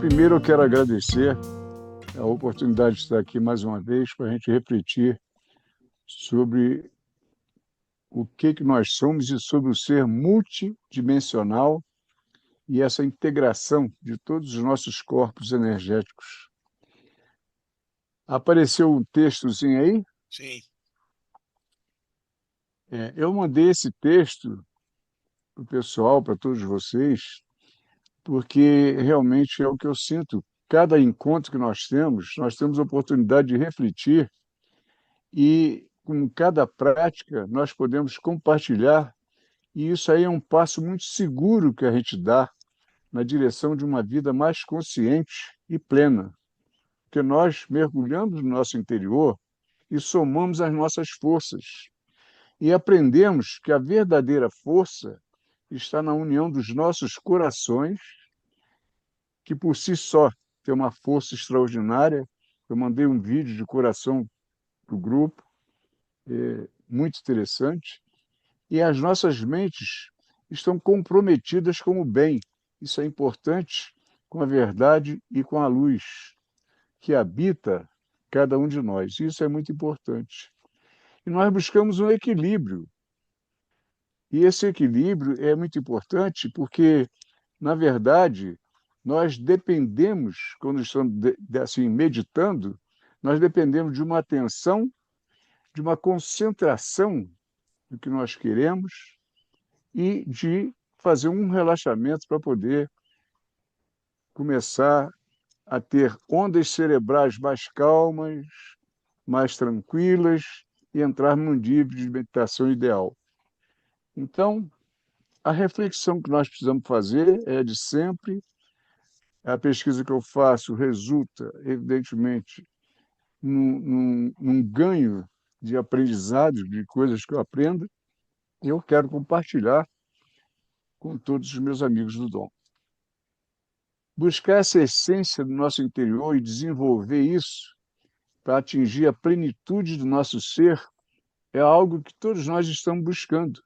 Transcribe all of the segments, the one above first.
Primeiro, eu quero agradecer a oportunidade de estar aqui mais uma vez para a gente refletir sobre o que nós somos e sobre o ser multidimensional e essa integração de todos os nossos corpos energéticos. Apareceu um textozinho aí? Sim. Eu mandei esse texto para o pessoal, para todos vocês, porque realmente é o que eu sinto. Cada encontro que nós temos a oportunidade de refletir e com cada prática nós podemos compartilhar, e isso aí é um passo muito seguro que a gente dá na direção de uma vida mais consciente e plena, porque nós mergulhamos no nosso interior e somamos as nossas forças e aprendemos que a verdadeira força está na união dos nossos corações, que por si só tem uma força extraordinária. Eu mandei um vídeo de coração para o grupo, muito interessante. E as nossas mentes estão comprometidas com o bem. Isso é importante, com a verdade e com a luz que habita cada um de nós. Isso é muito importante. E nós buscamos um equilíbrio. E esse equilíbrio é muito importante porque, na verdade, nós dependemos, quando estamos assim, meditando, nós dependemos de uma atenção, de uma concentração no que nós queremos e de fazer um relaxamento para poder começar a ter ondas cerebrais mais calmas, mais tranquilas e entrar num nível de meditação ideal. Então, a reflexão que nós precisamos fazer é de sempre. A pesquisa que eu faço resulta, evidentemente, num ganho de aprendizado, de coisas que eu aprendo, e eu quero compartilhar com todos os meus amigos do Dom. Buscar essa essência do nosso interior e desenvolver isso para atingir a plenitude do nosso ser é algo que todos nós estamos buscando.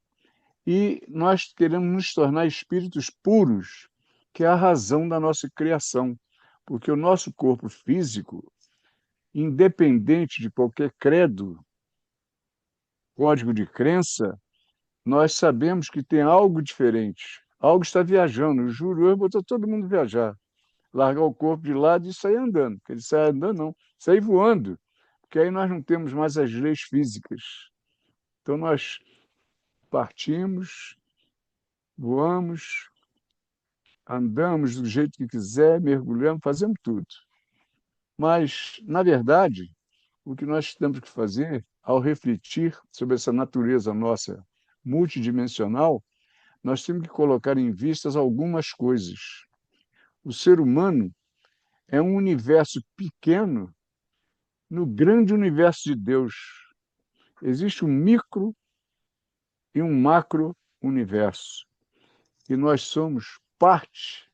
E nós queremos nos tornar espíritos puros, que é a razão da nossa criação. Porque o nosso corpo físico, independente de qualquer credo, código de crença, nós sabemos que tem algo diferente. Algo está viajando. O Júlio botou todo mundo viajar. Largar o corpo de lado e sair andando. Porque ele sai andando, não, sair voando, porque aí nós não temos mais as leis físicas. Então nós partimos, voamos, andamos do jeito que quiser, mergulhamos, fazemos tudo. Mas, na verdade, o que nós temos que fazer, ao refletir sobre essa natureza nossa multidimensional, nós temos que colocar em vistas algumas coisas. O ser humano é um universo pequeno no grande universo de Deus. Existe um micro e um macro universo. E nós somos parte,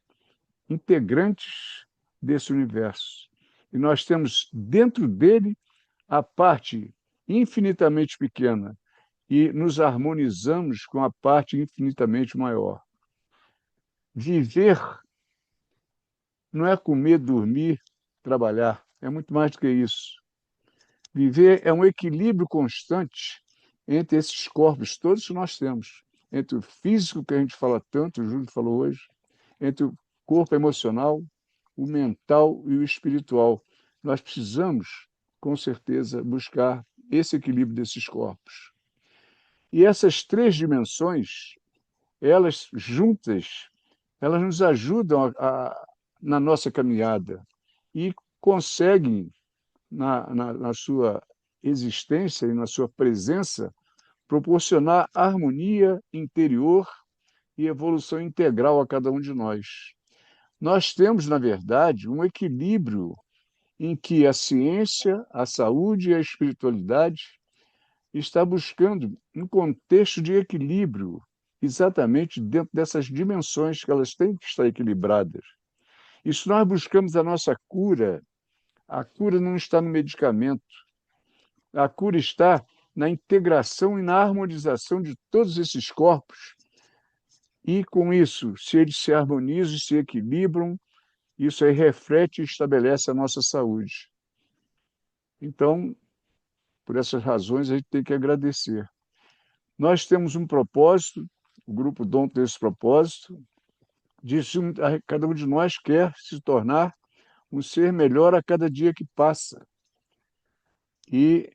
integrantes desse universo. E nós temos dentro dele a parte infinitamente pequena e nos harmonizamos com a parte infinitamente maior. Viver não é comer, dormir, trabalhar. É muito mais do que isso. Viver é um equilíbrio constante entre esses corpos todos que nós temos, entre o físico, que a gente fala tanto, o Júlio falou hoje, entre o corpo emocional, o mental e o espiritual. Nós precisamos, com certeza, buscar esse equilíbrio desses corpos. E essas três dimensões, elas juntas, elas nos ajudam na nossa caminhada e conseguem na sua existência e na sua presença, proporcionar harmonia interior e evolução integral a cada um de nós. Nós temos, na verdade, um equilíbrio em que a ciência, a saúde e a espiritualidade está buscando um contexto de equilíbrio, exatamente dentro dessas dimensões que elas têm que estar equilibradas. E se nós buscamos a cura não está no medicamento. A cura está na integração e na harmonização de todos esses corpos. E, com isso, se eles se harmonizam, se equilibram isso aí reflete e estabelece a nossa saúde. Então, por essas razões, a gente tem que agradecer. Nós temos um propósito, o Grupo Dom tem esse propósito, cada um de nós quer se tornar um ser melhor a cada dia que passa. E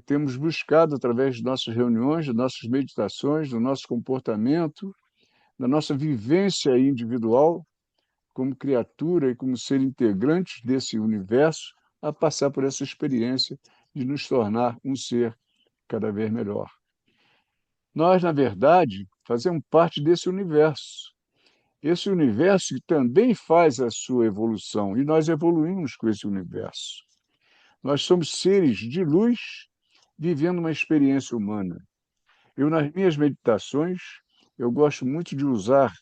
temos buscado, através de nossas reuniões, de nossas meditações, do nosso comportamento, da nossa vivência individual, como criatura e como ser integrante desse universo, a passar por essa experiência de nos tornar um ser cada vez melhor. Nós, na verdade, fazemos parte desse universo. Esse universo que também faz a sua evolução, e nós evoluímos com esse universo. Nós somos seres de luz vivendo uma experiência humana. Eu, nas minhas meditações, eu gosto muito de usar,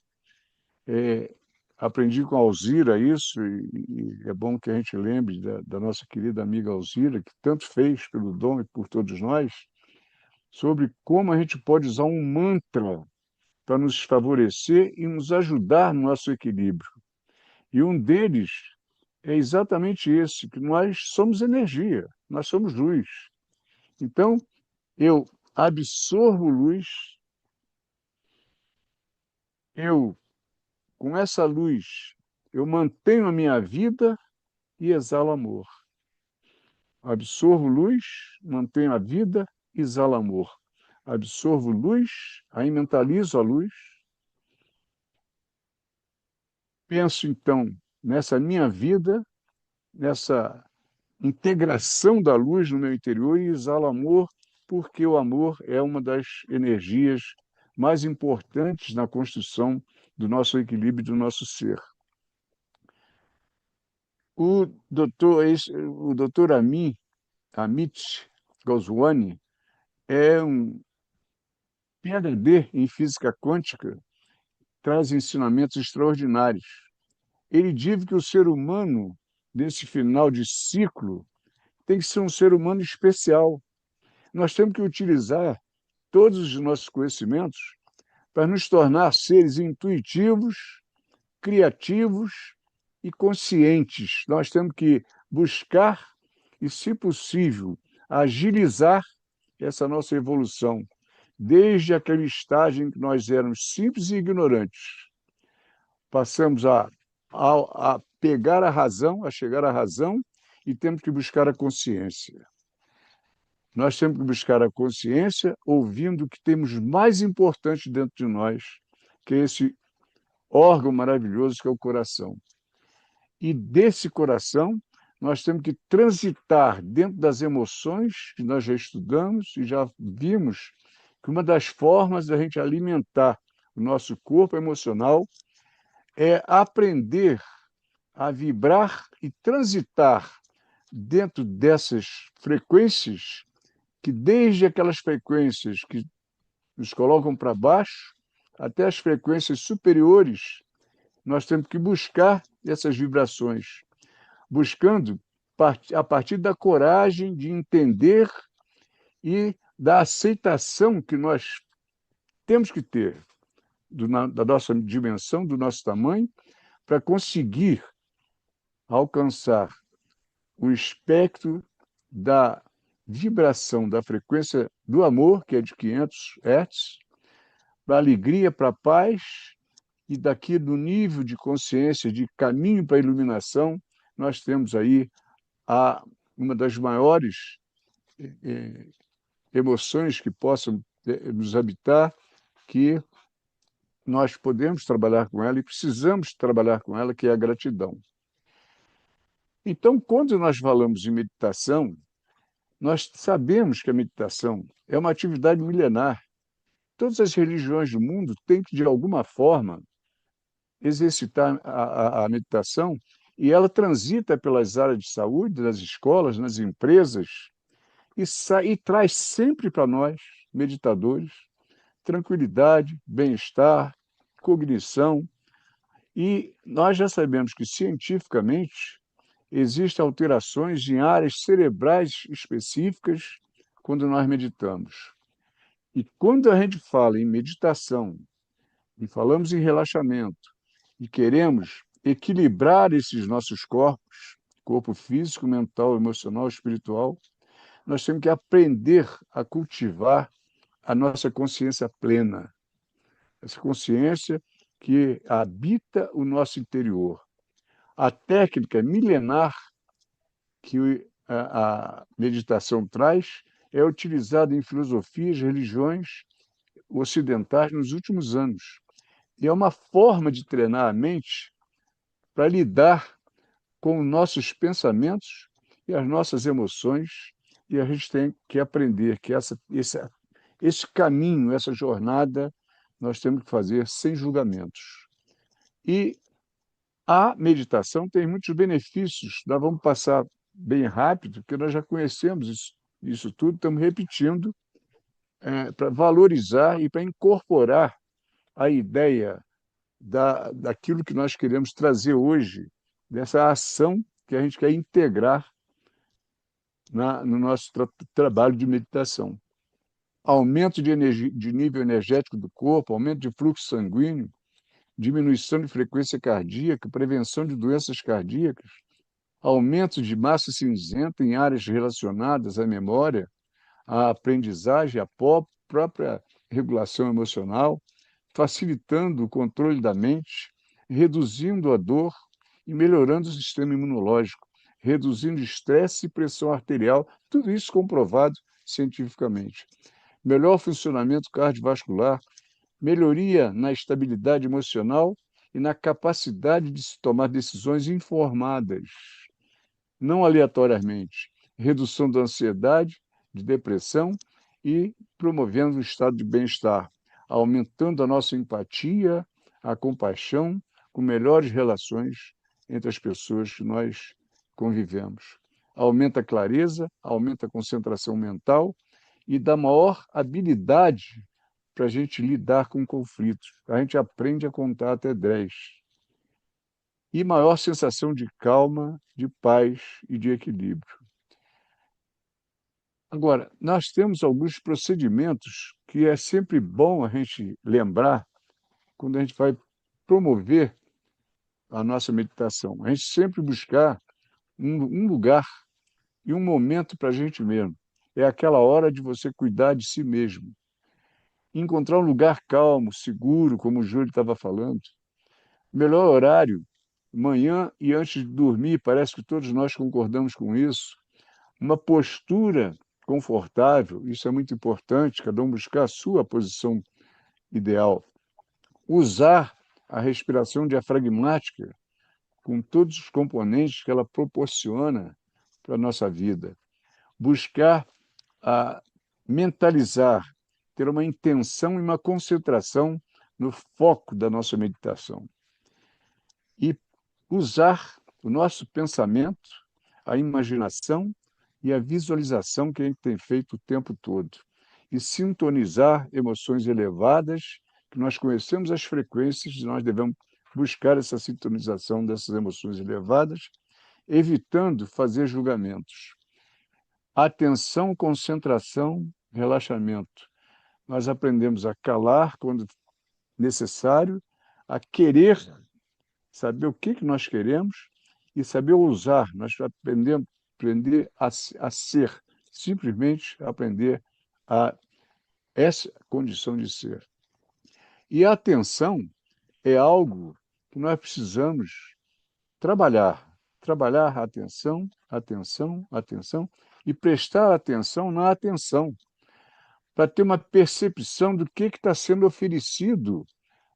aprendi com a Alzira isso, e é bom que a gente lembre da nossa querida amiga Alzira, que tanto fez pelo Dom e por todos nós, sobre como a gente pode usar um mantra para nos favorecer e nos ajudar no nosso equilíbrio. E um deles é exatamente esse, que nós somos energia, nós somos luz. Então, eu absorvo luz, com essa luz, eu mantenho a minha vida e exalo amor. Absorvo luz, mantenho a vida, exalo amor. Absorvo luz, aí mentalizo a luz. Penso, então, nessa minha vida, nessa integração da luz no meu interior e exalo amor, porque o amor é uma das energias mais importantes na construção do nosso equilíbrio, do nosso ser. O doutor Amit Goswami é um PhD em física quântica, traz ensinamentos extraordinários. Ele diz que o ser humano, nesse final de ciclo, tem que ser um ser humano especial. Nós temos que utilizar todos os nossos conhecimentos para nos tornar seres intuitivos, criativos e conscientes. Nós temos que buscar e, se possível, agilizar essa nossa evolução, desde aquele estágio em que nós éramos simples e ignorantes. Passamos a pegar a razão, a chegar à razão, e temos que buscar a consciência. Nós temos que buscar a consciência ouvindo o que temos mais importante dentro de nós, que é esse órgão maravilhoso que é o coração. E desse coração, nós temos que transitar dentro das emoções que nós já estudamos e já vimos que uma das formas da gente alimentar o nosso corpo emocional é aprender a vibrar e transitar dentro dessas frequências que, desde aquelas frequências que nos colocam para baixo até as frequências superiores, nós temos que buscar essas vibrações, buscando a partir da coragem de entender e da aceitação que nós temos que ter da nossa dimensão, do nosso tamanho, para conseguir alcançar o espectro da vibração da frequência do amor, que é de 500 Hz, para a alegria, para a paz, e daqui do nível de consciência, de caminho para a iluminação, nós temos aí uma das maiores emoções que possam nos habitar, que nós podemos trabalhar com ela e precisamos trabalhar com ela, que é a gratidão. Então, quando nós falamos em meditação, nós sabemos que a meditação é uma atividade milenar. Todas as religiões do mundo têm que, de alguma forma, exercitar a meditação, e ela transita pelas áreas de saúde, nas escolas, nas empresas, e traz sempre para nós, meditadores, tranquilidade, bem-estar, cognição. E nós já sabemos que, cientificamente, existem alterações em áreas cerebrais específicas quando nós meditamos. E quando a gente fala em meditação, e falamos em relaxamento, e queremos equilibrar esses nossos corpos, corpo físico, mental, emocional, espiritual, nós temos que aprender a cultivar a nossa consciência plena, essa consciência que habita o nosso interior. A técnica milenar que a meditação traz é utilizada em filosofias, religiões ocidentais nos últimos anos. E é uma forma de treinar a mente para lidar com os nossos pensamentos e as nossas emoções, e a gente tem que aprender que esse caminho, essa jornada, nós temos que fazer sem julgamentos. E a meditação tem muitos benefícios, nós vamos passar bem rápido, porque nós já conhecemos isso tudo, estamos repetindo, para valorizar e para incorporar a ideia daquilo que nós queremos trazer hoje, dessa ação que a gente quer integrar no nosso trabalho de meditação. Aumento de nível energético do corpo, aumento de fluxo sanguíneo, diminuição de frequência cardíaca, prevenção de doenças cardíacas, aumento de massa cinzenta em áreas relacionadas à memória, à aprendizagem, à própria regulação emocional, facilitando o controle da mente, reduzindo a dor e melhorando o sistema imunológico, reduzindo estresse e pressão arterial, tudo isso comprovado cientificamente. Melhor funcionamento cardiovascular, melhoria na estabilidade emocional e na capacidade de se tomar decisões informadas, não aleatoriamente, redução da ansiedade, de depressão e promovendo um estado de bem-estar, aumentando a nossa empatia, a compaixão, com melhores relações entre as pessoas que nós convivemos. Aumenta a clareza, aumenta a concentração mental e dá maior habilidade para a gente lidar com conflitos. A gente aprende a contar até 10. E maior sensação de calma, de paz e de equilíbrio. Agora, nós temos alguns procedimentos que é sempre bom a gente lembrar quando a gente vai promover a nossa meditação. A gente sempre buscar um lugar e um momento para a gente mesmo. É aquela hora de você cuidar de si mesmo. Encontrar um lugar calmo, seguro, como o Júlio estava falando. Melhor horário, manhã e antes de dormir, parece que todos nós concordamos com isso. Uma postura confortável, isso é muito importante, cada um buscar a sua posição ideal. Usar a respiração diafragmática com todos os componentes que ela proporciona para a nossa vida. Buscar mentalizar, ter uma intenção e uma concentração no foco da nossa meditação. E usar o nosso pensamento, a imaginação e a visualização que a gente tem feito o tempo todo. E sintonizar emoções elevadas, que nós conhecemos as frequências, e nós devemos buscar essa sintonização dessas emoções elevadas, evitando fazer julgamentos. Atenção, concentração, relaxamento. Nós aprendemos a calar quando necessário, a querer, saber o que nós queremos e saber usar. Nós aprendemos aprender a ser, simplesmente aprender a essa condição de ser. E a atenção é algo que nós precisamos trabalhar a atenção, atenção, atenção, e prestar atenção na atenção, para ter uma percepção do que está sendo oferecido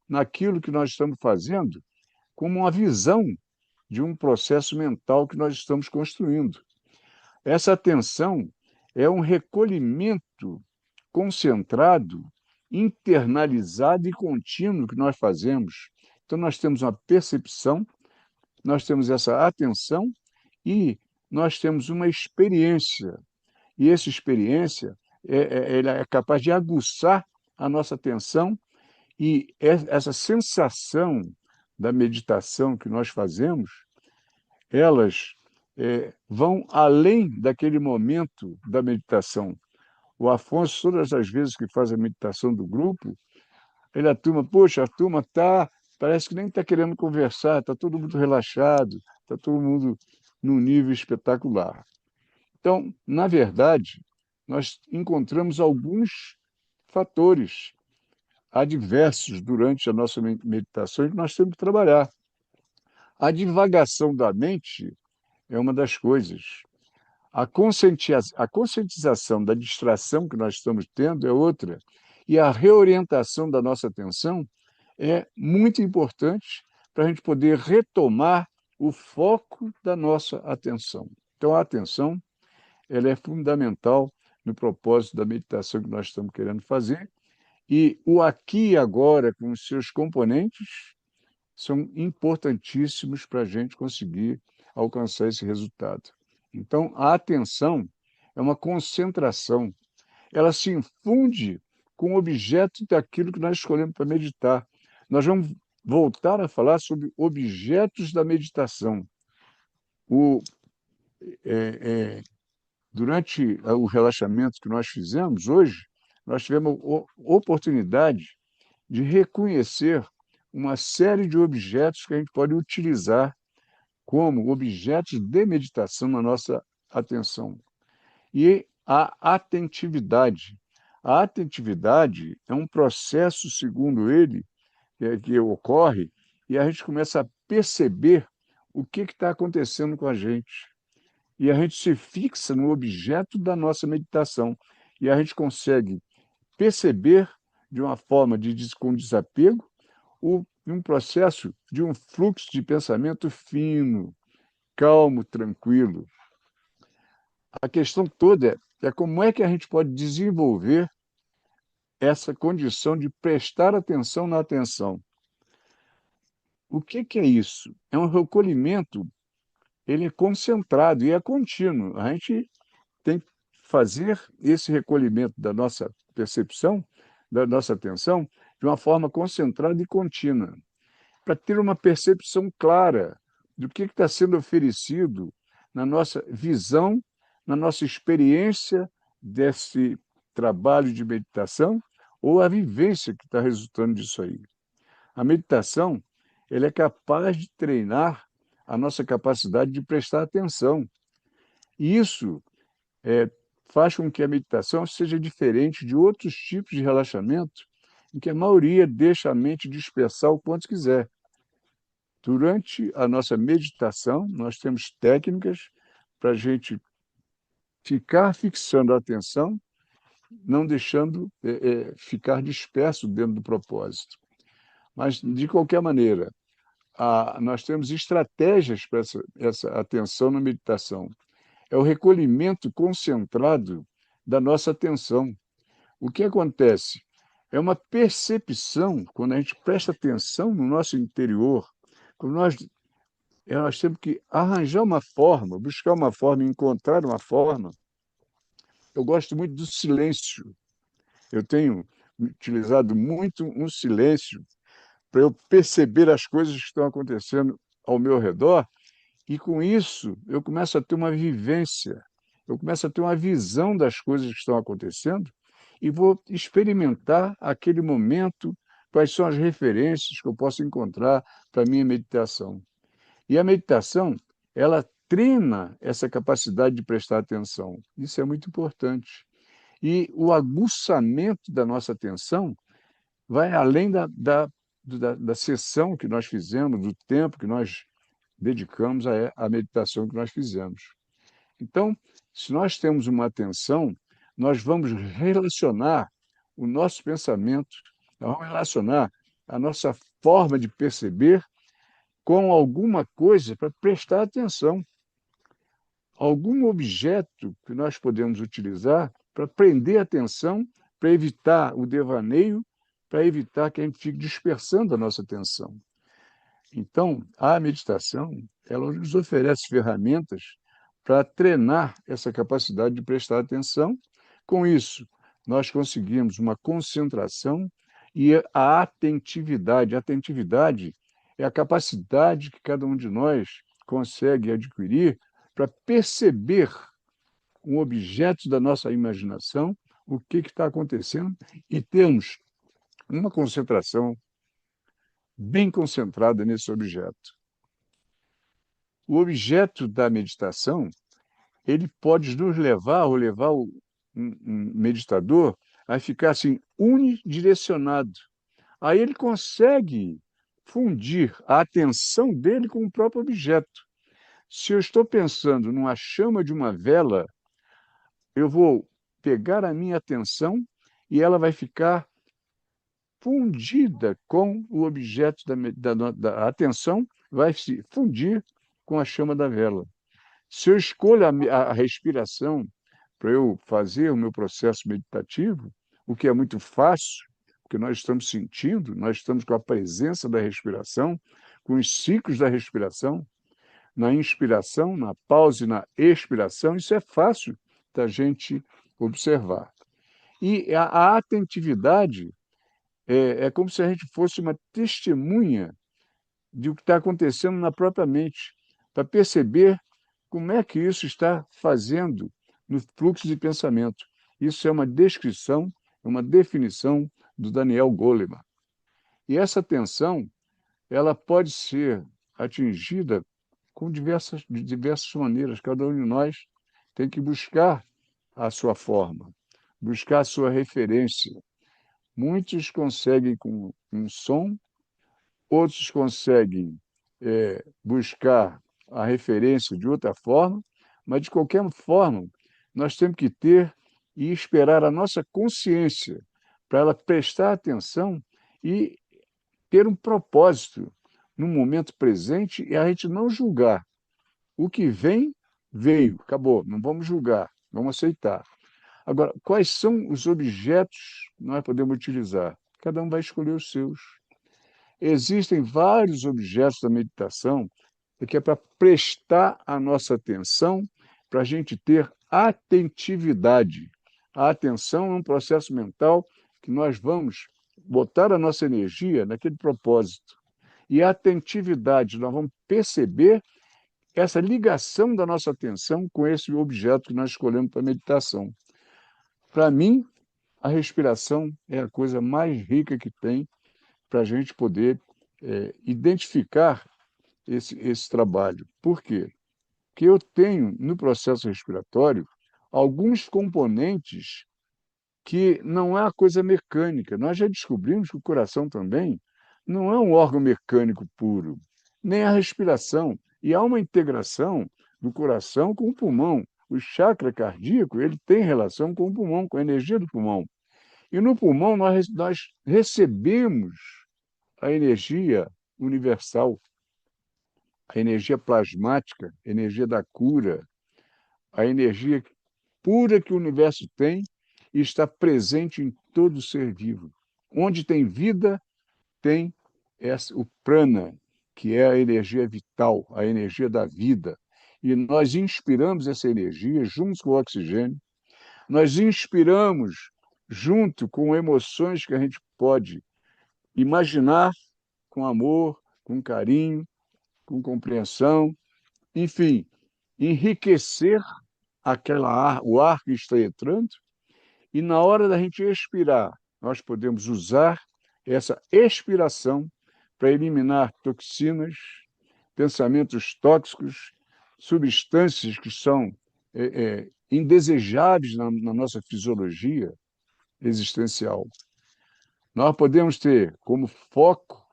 naquilo que nós estamos fazendo, como uma visão de um processo mental que nós estamos construindo. Essa atenção é um recolhimento concentrado, internalizado e contínuo que nós fazemos. Então, nós temos uma percepção, nós temos essa atenção e nós temos uma experiência. E essa experiência ela é capaz de aguçar a nossa atenção e essa sensação da meditação que nós fazemos, elas vão além daquele momento da meditação. O Afonso, todas as vezes que faz a meditação do grupo, ele a turma, poxa, a turma está parece que nem está querendo conversar, está todo mundo relaxado, está todo mundo num nível espetacular. Então, na verdade, nós encontramos alguns fatores adversos durante a nossa meditação que nós temos que trabalhar. A divagação da mente é uma das coisas. A conscientização da distração que nós estamos tendo é outra. E a reorientação da nossa atenção é muito importante para a gente poder retomar o foco da nossa atenção. Então, a atenção ela é fundamental no propósito da meditação que nós estamos querendo fazer. E o aqui e agora, com os seus componentes, são importantíssimos para a gente conseguir alcançar esse resultado. Então, a atenção é uma concentração, ela se infunde com o objeto daquilo que nós escolhemos para meditar. Nós vamos voltar a falar sobre objetos da meditação. O, é, é, Durante o relaxamento que nós fizemos hoje, nós tivemos oportunidade de reconhecer uma série de objetos que a gente pode utilizar como objetos de meditação na nossa atenção. E a atentividade. A atentividade é um processo, segundo ele, que ocorre e a gente começa a perceber o que está acontecendo com a gente. E a gente se fixa no objeto da nossa meditação. E a gente consegue perceber de uma forma com desapego um processo de um fluxo de pensamento fino, calmo, tranquilo. A questão toda é como é que a gente pode desenvolver essa condição de prestar atenção na atenção. O que é isso? É um recolhimento, ele é concentrado e é contínuo. A gente tem que fazer esse recolhimento da nossa percepção, da nossa atenção, de uma forma concentrada e contínua, para ter uma percepção clara do que está sendo oferecido na nossa visão, na nossa experiência desse trabalho de meditação ou a vivência que está resultando disso aí. A meditação ela é capaz de treinar a nossa capacidade de prestar atenção. E isso faz com que a meditação seja diferente de outros tipos de relaxamento, em que a maioria deixa a mente dispersar o quanto quiser. Durante a nossa meditação, nós temos técnicas para a gente ficar fixando a atenção, não deixando ficar disperso dentro do propósito. Mas, de qualquer maneira, nós temos estratégias para essa atenção na meditação. É o recolhimento concentrado da nossa atenção. O que acontece? É uma percepção, quando a gente presta atenção no nosso interior, quando nós temos que arranjar uma forma, buscar uma forma, encontrar uma forma. Eu gosto muito do silêncio. Eu tenho utilizado muito um silêncio para eu perceber as coisas que estão acontecendo ao meu redor e, com isso, eu começo a ter uma vivência, eu começo a ter uma visão das coisas que estão acontecendo e vou experimentar aquele momento, quais são as referências que eu posso encontrar para a minha meditação. E a meditação, ela treina essa capacidade de prestar atenção. Isso é muito importante. E o aguçamento da nossa atenção vai além da sessão que nós fizemos, do tempo que nós dedicamos à meditação que nós fizemos. Então, se nós temos uma atenção, nós vamos relacionar o nosso pensamento, nós vamos relacionar a nossa forma de perceber com alguma coisa para prestar atenção, algum objeto que nós podemos utilizar para prender a atenção, para evitar o devaneio, para evitar que a gente fique dispersando a nossa atenção. Então, a meditação, ela nos oferece ferramentas para treinar essa capacidade de prestar atenção. Com isso, nós conseguimos uma concentração e a atentividade. A atentividade é a capacidade que cada um de nós consegue adquirir para perceber um objeto da nossa imaginação, o que está acontecendo, e termos uma concentração bem concentrada nesse objeto. O objeto da meditação, ele pode nos levar, ou levar um meditador, a ficar assim, unidirecionado. Aí ele consegue fundir a atenção dele com o próprio objeto. Se eu estou pensando numa chama de uma vela, eu vou pegar a minha atenção e ela vai ficar fundida com o objeto da atenção, vai se fundir com a chama da vela. Se eu escolho a respiração para eu fazer o meu processo meditativo, o que é muito fácil, porque nós estamos sentindo, nós estamos com a presença da respiração, com os ciclos da respiração, na inspiração, na pausa e na expiração, isso é fácil da gente observar. E a atentividade é como se a gente fosse uma testemunha de o que está acontecendo na própria mente, para perceber como é que isso está fazendo no fluxo de pensamento. Isso é uma descrição, é uma definição do Daniel Goleman. E essa atenção, ela pode ser atingida de diversas maneiras. Cada um de nós tem que buscar a sua forma, buscar a sua referência. Muitos conseguem com um som, outros conseguem buscar a referência de outra forma, mas, de qualquer forma, nós temos que ter e esperar a nossa consciência para ela prestar atenção e ter um propósito no momento presente e a gente não julgar. O que vem, veio, acabou, não vamos julgar, vamos aceitar. Agora, quais são os objetos que nós podemos utilizar? Cada um vai escolher os seus. Existem vários objetos da meditação que é para prestar a nossa atenção, para a gente ter atentividade. A atenção é um processo mental que nós vamos botar a nossa energia naquele propósito. E a atentividade, nós vamos perceber essa ligação da nossa atenção com esse objeto que nós escolhemos para a meditação. Para mim, a respiração é a coisa mais rica que tem para a gente poder identificar esse trabalho. Por quê? Porque eu tenho, no processo respiratório, alguns componentes que não é a coisa mecânica. Nós já descobrimos que o coração também não é um órgão mecânico puro, nem a respiração. E há uma integração do coração com o pulmão. O chakra cardíaco ele tem relação com o pulmão, com a energia do pulmão. E no pulmão nós recebemos a energia universal, a energia plasmática, a energia da cura, a energia pura que o universo tem e está presente em todo ser vivo. Onde tem vida, tem o prana, que é a energia vital, a energia da vida. E nós inspiramos essa energia junto com o oxigênio, nós inspiramos junto com emoções que a gente pode imaginar com amor, com carinho, com compreensão, enfim, enriquecer o ar que está entrando, e na hora da gente expirar, nós podemos usar essa expiração para eliminar toxinas, pensamentos tóxicos, substâncias que são indesejáveis na nossa fisiologia existencial. Nós podemos ter como foco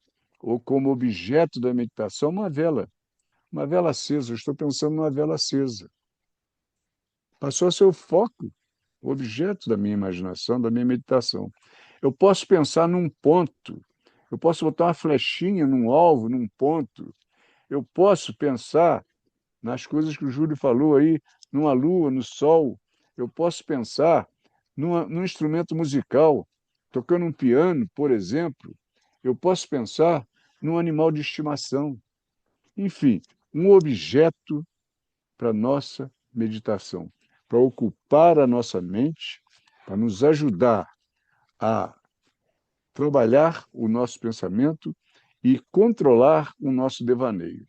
ou como objeto da meditação uma vela acesa. Eu estou pensando numa vela acesa. Passou a ser o foco, o objeto da minha imaginação, da minha meditação. Eu posso pensar num ponto, eu posso botar uma flechinha num alvo, num ponto. Eu posso pensar nas coisas que o Júlio falou aí, numa lua, no sol. Eu posso pensar num instrumento musical, tocando um piano, por exemplo. Eu posso pensar num animal de estimação. Enfim, um objeto para nossa meditação, para ocupar a nossa mente, para nos ajudar a trabalhar o nosso pensamento e controlar o nosso devaneio.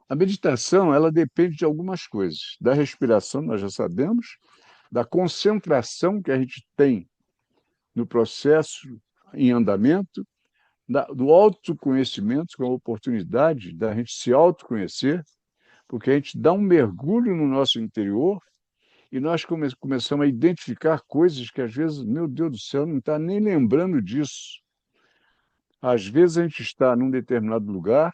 A meditação, ela depende de algumas coisas. Da respiração, nós já sabemos, da concentração que a gente tem no processo em andamento, do autoconhecimento, com a oportunidade da gente se autoconhecer, porque a gente dá um mergulho no nosso interior e nós começamos a identificar coisas que às vezes, meu Deus do céu, não está nem lembrando disso. Às vezes a gente está num determinado lugar,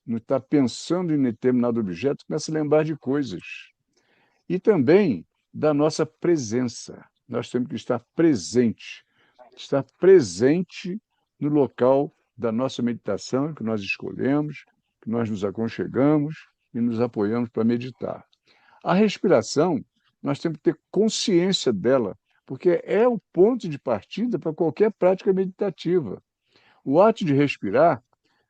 não está pensando em determinado objeto, começa a lembrar de coisas. E também da nossa presença. Nós temos que estar presente no local da nossa meditação, que nós escolhemos, que nós nos aconchegamos e nos apoiamos para meditar. A respiração, nós temos que ter consciência dela, porque é o ponto de partida para qualquer prática meditativa. O ato de respirar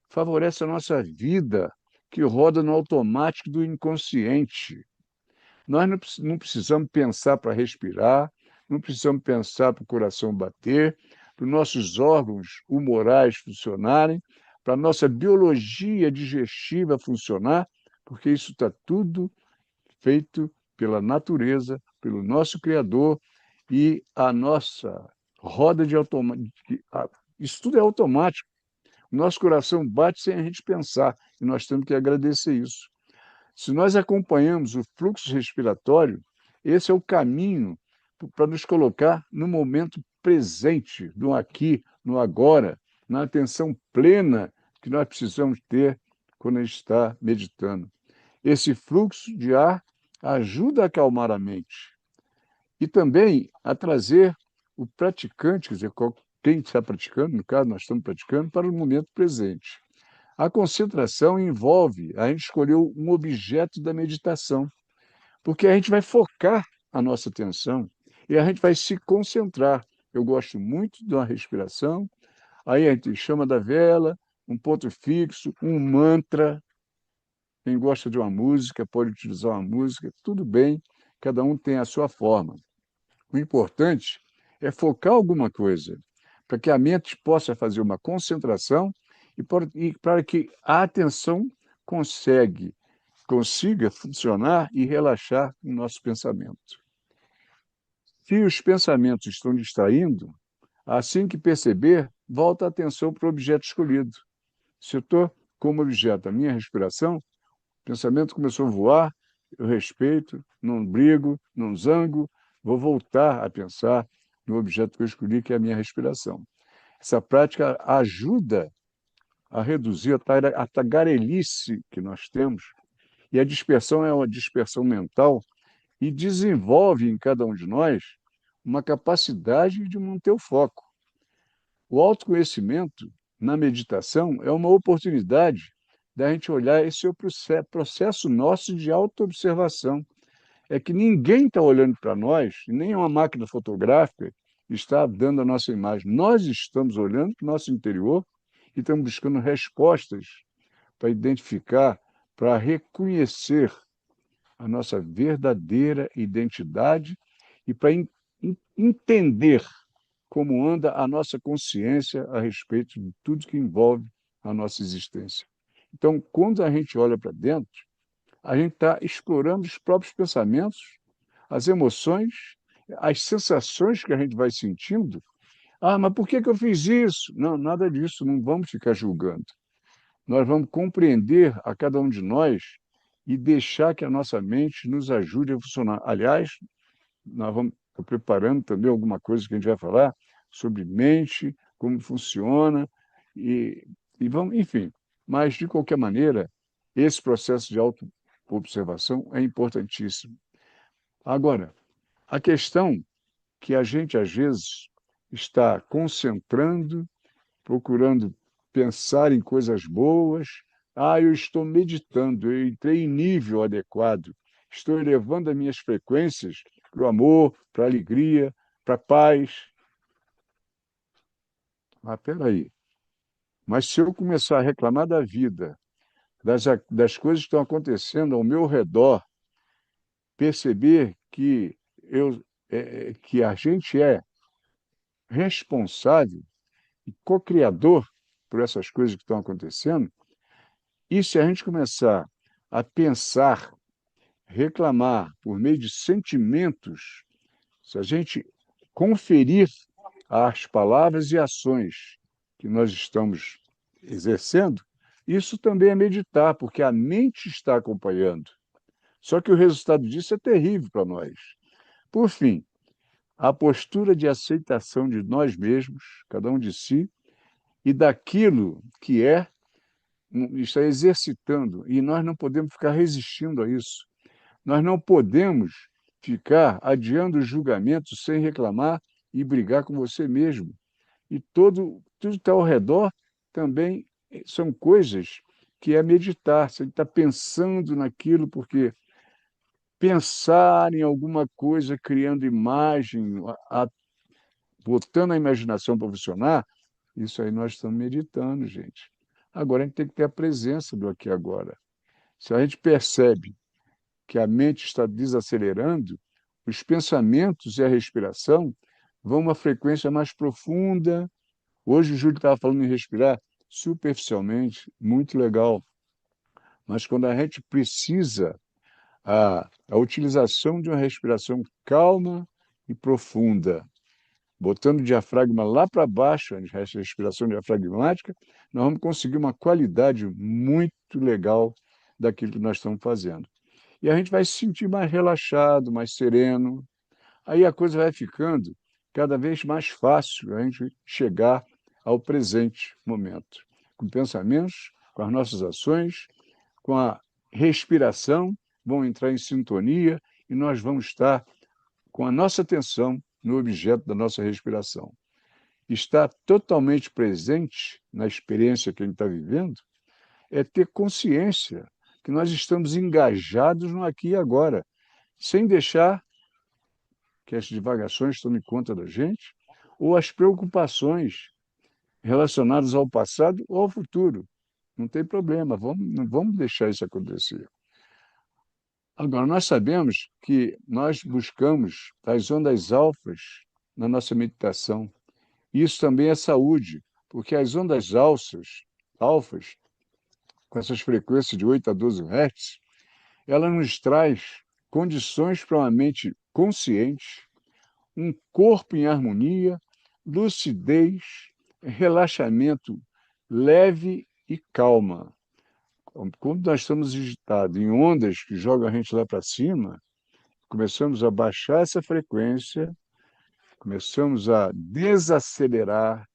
favorece a nossa vida, que roda no automático do inconsciente. Nós não precisamos pensar para respirar, não precisamos pensar para o coração bater, para os nossos órgãos humorais funcionarem, para a nossa biologia digestiva funcionar, porque isso está tudo feito pela natureza, pelo nosso Criador, e a nossa roda de automático. Isso tudo é automático. O nosso coração bate sem a gente pensar, e nós temos que agradecer isso. Se nós acompanhamos o fluxo respiratório, esse é o caminho para nos colocar no momento presente, no aqui, no agora, na atenção plena que nós precisamos ter quando a gente está meditando. Esse fluxo de ar ajuda a acalmar a mente e também a trazer o praticante, quer dizer, quem está praticando, no caso, nós estamos praticando, para o momento presente. A concentração envolve a gente escolher um objeto da meditação, porque a gente vai focar a nossa atenção e a gente vai se concentrar. Eu gosto muito da respiração, aí a gente chama da vela, um ponto fixo, um mantra. Quem gosta de uma música pode utilizar uma música, tudo bem, cada um tem a sua forma. O importante é focar alguma coisa, para que a mente possa fazer uma concentração e para que a atenção consiga funcionar e relaxar o nosso pensamento. Se os pensamentos estão distraindo, assim que perceber, volta a atenção para o objeto escolhido. Se eu estou como objeto a minha respiração, o pensamento começou a voar, eu respeito, não brigo, não zango, vou voltar a pensar no objeto que eu escolhi, que é a minha respiração. Essa prática ajuda a reduzir a tagarelice que nós temos, e a dispersão é uma dispersão mental, e desenvolve em cada um de nós uma capacidade de manter o foco. O autoconhecimento na meditação é uma oportunidade da gente olhar esse processo nosso de autoobservação. É que ninguém está olhando para nós, nem uma máquina fotográfica está dando a nossa imagem. Nós estamos olhando para o nosso interior e estamos buscando respostas para identificar, para reconhecer a nossa verdadeira identidade e para entender como anda a nossa consciência a respeito de tudo que envolve a nossa existência. Então, quando a gente olha para dentro, a gente está explorando os próprios pensamentos, as emoções, as sensações que a gente vai sentindo. Ah, mas por que eu fiz isso? Não, nada disso, não vamos ficar julgando. Nós vamos compreender a cada um de nós e deixar que a nossa mente nos ajude a funcionar. Aliás, nós vamos estou preparando também alguma coisa que a gente vai falar sobre mente, como funciona, e vamos, enfim. Mas, de qualquer maneira, esse processo de autoobservação é importantíssimo. Agora, a questão que a gente, às vezes, está concentrando, procurando pensar em coisas boas. Ah, eu estou meditando, eu entrei em nível adequado, estou elevando as minhas frequências para o amor, para a alegria, para a paz. Mas espera aí. Mas se eu começar a reclamar da vida, das coisas que estão acontecendo ao meu redor, perceber que a gente é responsável e co-criador por essas coisas que estão acontecendo, e se a gente começar a pensar, reclamar por meio de sentimentos, se a gente conferir as palavras e ações que nós estamos exercendo, isso também é meditar, porque a mente está acompanhando. Só que o resultado disso é terrível para nós. Por fim, a postura de aceitação de nós mesmos, cada um de si, e daquilo que é, está exercitando, e nós não podemos ficar resistindo a isso. Nós não podemos ficar adiando os julgamentos sem reclamar e brigar com você mesmo. E tudo que está ao redor também são coisas que é meditar. Você está pensando naquilo, porque pensar em alguma coisa, criando imagem, botando a imaginação para funcionar, isso aí nós estamos meditando, gente. Agora a gente tem que ter a presença do aqui e agora. Se a gente percebe que a mente está desacelerando, os pensamentos e a respiração vão a uma frequência mais profunda. Hoje o Júlio estava falando em respirar superficialmente, muito legal. Mas quando a gente precisa a utilização de uma respiração calma e profunda, botando o diafragma lá para baixo, a respiração diafragmática, nós vamos conseguir uma qualidade muito legal daquilo que nós estamos fazendo. E a gente vai se sentir mais relaxado, mais sereno. Aí a coisa vai ficando cada vez mais fácil a gente chegar ao presente momento, com pensamentos, com as nossas ações, com a respiração, vão entrar em sintonia e nós vamos estar com a nossa atenção no objeto da nossa respiração. Estar totalmente presente na experiência que a gente está vivendo é ter consciência que nós estamos engajados no aqui e agora, sem deixar que as divagações tomem conta da gente ou as preocupações relacionadas ao passado ou ao futuro. Não tem problema, não vamos deixar isso acontecer. Agora, nós sabemos que nós buscamos as ondas alfas na nossa meditação. Isso também é saúde, porque as ondas alfas, com essas frequências de 8 a 12 Hz, ela nos traz condições para uma mente consciente, um corpo em harmonia, lucidez, relaxamento leve e calma. Quando nós estamos agitados em ondas que jogam a gente lá para cima, começamos a baixar essa frequência, começamos a desacelerar,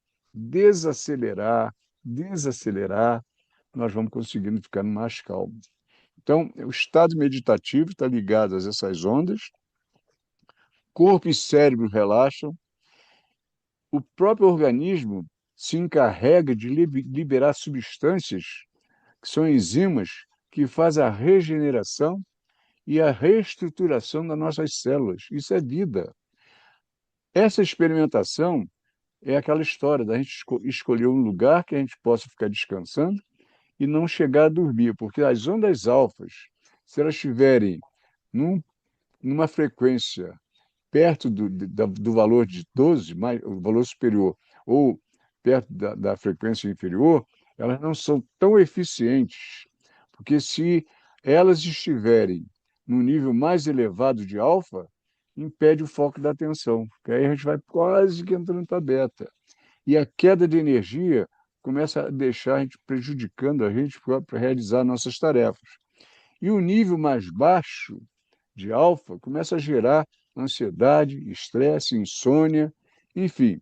nós vamos conseguindo ficar mais calmo. Então, o estado meditativo está ligado a essas ondas, corpo e cérebro relaxam, o próprio organismo se encarrega de liberar substâncias que são enzimas que fazem a regeneração e a reestruturação das nossas células. Isso é vida. Essa experimentação é aquela história da gente escolher um lugar que a gente possa ficar descansando e não chegar a dormir, porque as ondas alfas, se elas estiverem numa frequência perto do valor de 12, mais, o valor superior, ou perto da frequência inferior, elas não são tão eficientes, porque se elas estiverem no nível mais elevado de alfa, impede o foco da atenção, porque aí a gente vai quase que entrando para beta. E a queda de energia começa a deixar a gente prejudicando a gente para realizar nossas tarefas. E o nível mais baixo de alfa começa a gerar ansiedade, estresse, insônia, enfim.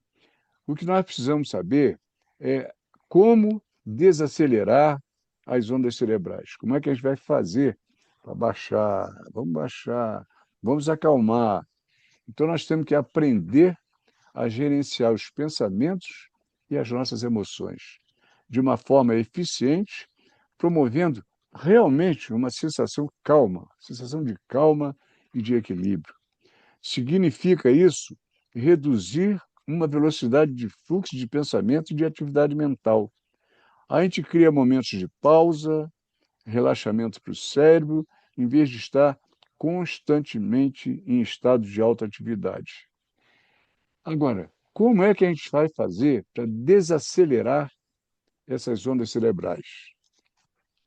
O que nós precisamos saber é como desacelerar as ondas cerebrais. Como é que a gente vai fazer para baixar, vamos acalmar. Então, nós temos que aprender a gerenciar os pensamentos e as nossas emoções de uma forma eficiente, promovendo realmente uma sensação de calma e de equilíbrio. Significa isso reduzir uma velocidade de fluxo de pensamento e de atividade mental. A gente cria momentos de pausa, relaxamento para o cérebro, em vez de estar constantemente em estado de alta atividade. Agora, como é que a gente vai fazer para desacelerar essas ondas cerebrais?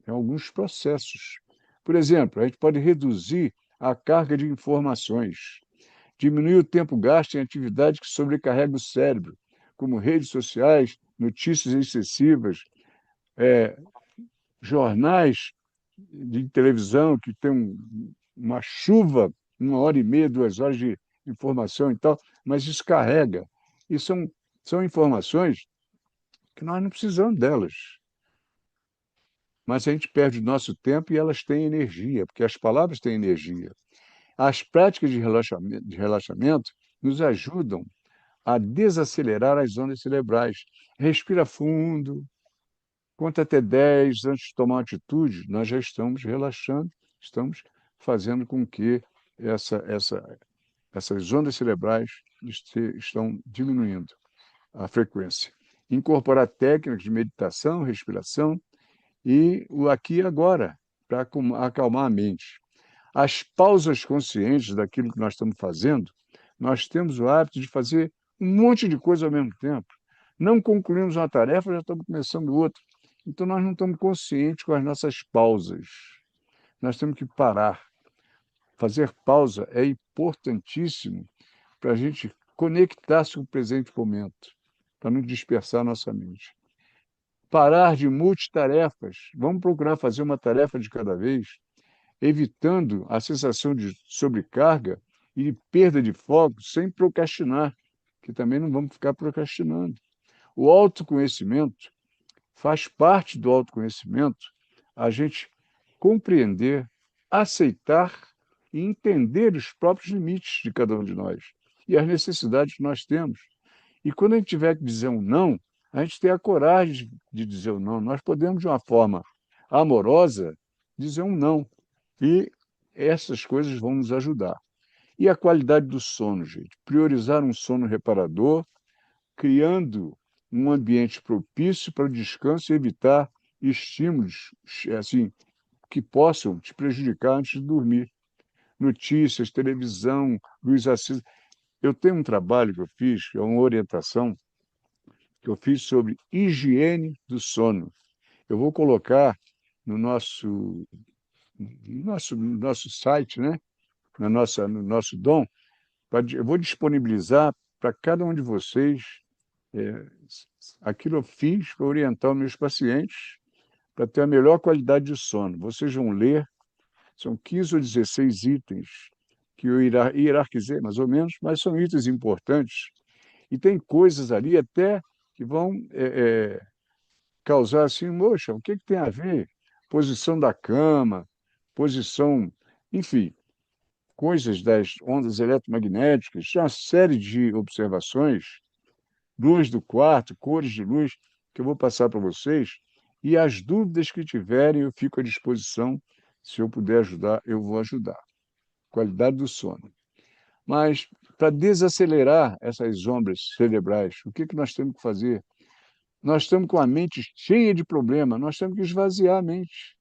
Tem alguns processos. Por exemplo, a gente pode reduzir a carga de informações, diminuir o tempo gasto em atividades que sobrecarregam o cérebro, como redes sociais, notícias excessivas, jornais de televisão que tem uma chuva, 1 hora e meia, 2 horas de informação e tal, mas isso carrega. E são informações que nós não precisamos delas, mas a gente perde o nosso tempo e elas têm energia, porque as palavras têm energia. As práticas de relaxamento nos ajudam a desacelerar as ondas cerebrais. Respira fundo, conta até 10 antes de tomar uma atitude, nós já estamos relaxando, estamos fazendo com que essas ondas cerebrais estão diminuindo a frequência. Incorporar técnicas de meditação, respiração e o aqui e agora, para acalmar a mente. As pausas conscientes daquilo que nós estamos fazendo, nós temos o hábito de fazer um monte de coisa ao mesmo tempo. Não concluímos uma tarefa, já estamos começando outra. Então, nós não estamos conscientes com as nossas pausas. Nós temos que parar. Fazer pausa é importantíssimo para a gente conectar-se com o presente momento, para não dispersar a nossa mente. Parar de multitarefas. Vamos procurar fazer uma tarefa de cada vez, evitando a sensação de sobrecarga e de perda de foco, sem procrastinar, que também não vamos ficar procrastinando. O autoconhecimento faz parte do autoconhecimento a gente compreender, aceitar e entender os próprios limites de cada um de nós e as necessidades que nós temos. E quando a gente tiver que dizer um não, a gente tem a coragem de dizer um não. Nós podemos, de uma forma amorosa, dizer um não. E essas coisas vão nos ajudar. E a qualidade do sono, gente. Priorizar um sono reparador, criando um ambiente propício para o descanso e evitar estímulos assim, que possam te prejudicar antes de dormir. Notícias, televisão, luz acesa. Eu tenho um trabalho que eu fiz, que é uma orientação que eu fiz sobre higiene do sono. Eu vou colocar no nosso site, né? No nosso Dom, eu vou disponibilizar para cada um de vocês aquilo eu fiz para orientar os meus pacientes para ter a melhor qualidade de sono. Vocês vão ler, são 15 ou 16 itens que eu hierarquizei, mais ou menos, mas são itens importantes. E tem coisas ali até que vão causar assim, moxa, o que tem a ver? Posição da cama, posição, enfim, coisas das ondas eletromagnéticas, uma série de observações, luz do quarto, cores de luz, que eu vou passar para vocês, e as dúvidas que tiverem, eu fico à disposição. Se eu puder ajudar, eu vou ajudar. Qualidade do sono. Mas, para desacelerar essas ondas cerebrais, o que nós temos que fazer? Nós estamos com a mente cheia de problemas, nós temos que esvaziar a mente,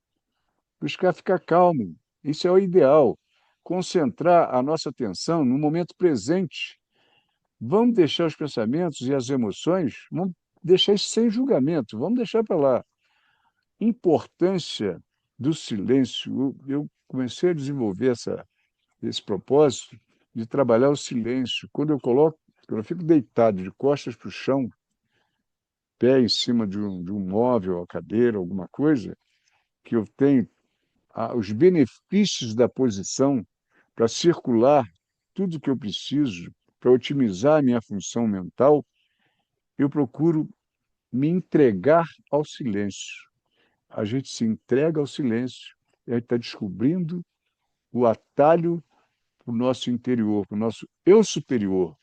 buscar ficar calmo. Isso é o ideal. Concentrar a nossa atenção no momento presente. Vamos deixar os pensamentos e as emoções, vamos deixar isso sem julgamento, vamos deixar para lá. Importância do silêncio. Eu comecei a desenvolver esse propósito de trabalhar o silêncio. Quando eu fico deitado de costas para o chão, pé em cima de um móvel, a cadeira, alguma coisa, que eu tenho os benefícios da posição para circular tudo que eu preciso, para otimizar a minha função mental, eu procuro me entregar ao silêncio. A gente se entrega ao silêncio e a gente está descobrindo o atalho para o nosso interior, para o nosso eu superior.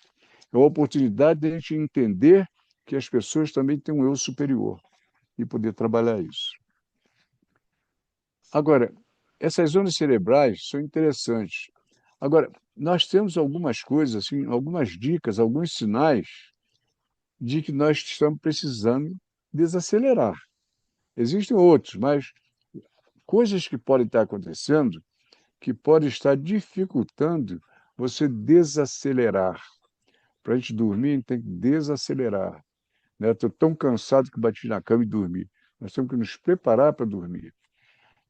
É uma oportunidade de a gente entender que as pessoas também têm um eu superior e poder trabalhar isso. Agora, essas ondas cerebrais são interessantes. Agora, nós temos algumas coisas, assim, algumas dicas, alguns sinais de que nós estamos precisando desacelerar. Existem outros, mas coisas que podem estar acontecendo que podem estar dificultando você desacelerar. Para a gente dormir, a gente tem que desacelerar. Né? Estou tão cansado que bati na cama e dormi. Nós temos que nos preparar para dormir.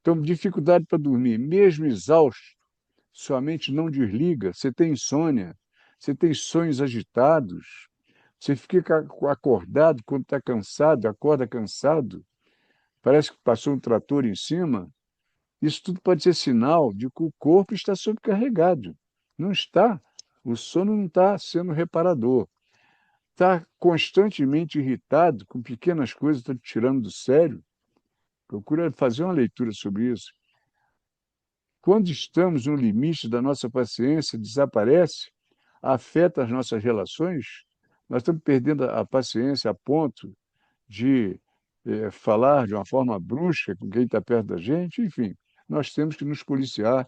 Então, dificuldade para dormir, mesmo exausto, sua mente não desliga, você tem insônia, você tem sonhos agitados, você fica acordado quando está cansado, acorda cansado. parece que passou um trator em cima. Isso tudo pode ser sinal de que o corpo está sobrecarregado. Não está. O sono não está sendo reparador. Está constantemente irritado com pequenas coisas, está te tirando do sério. Procura fazer uma leitura sobre isso. Quando estamos no limite da nossa paciência, desaparece, afeta as nossas relações, nós estamos perdendo a paciência a ponto de falar de uma forma brusca com quem está perto da gente, enfim, nós temos que nos policiar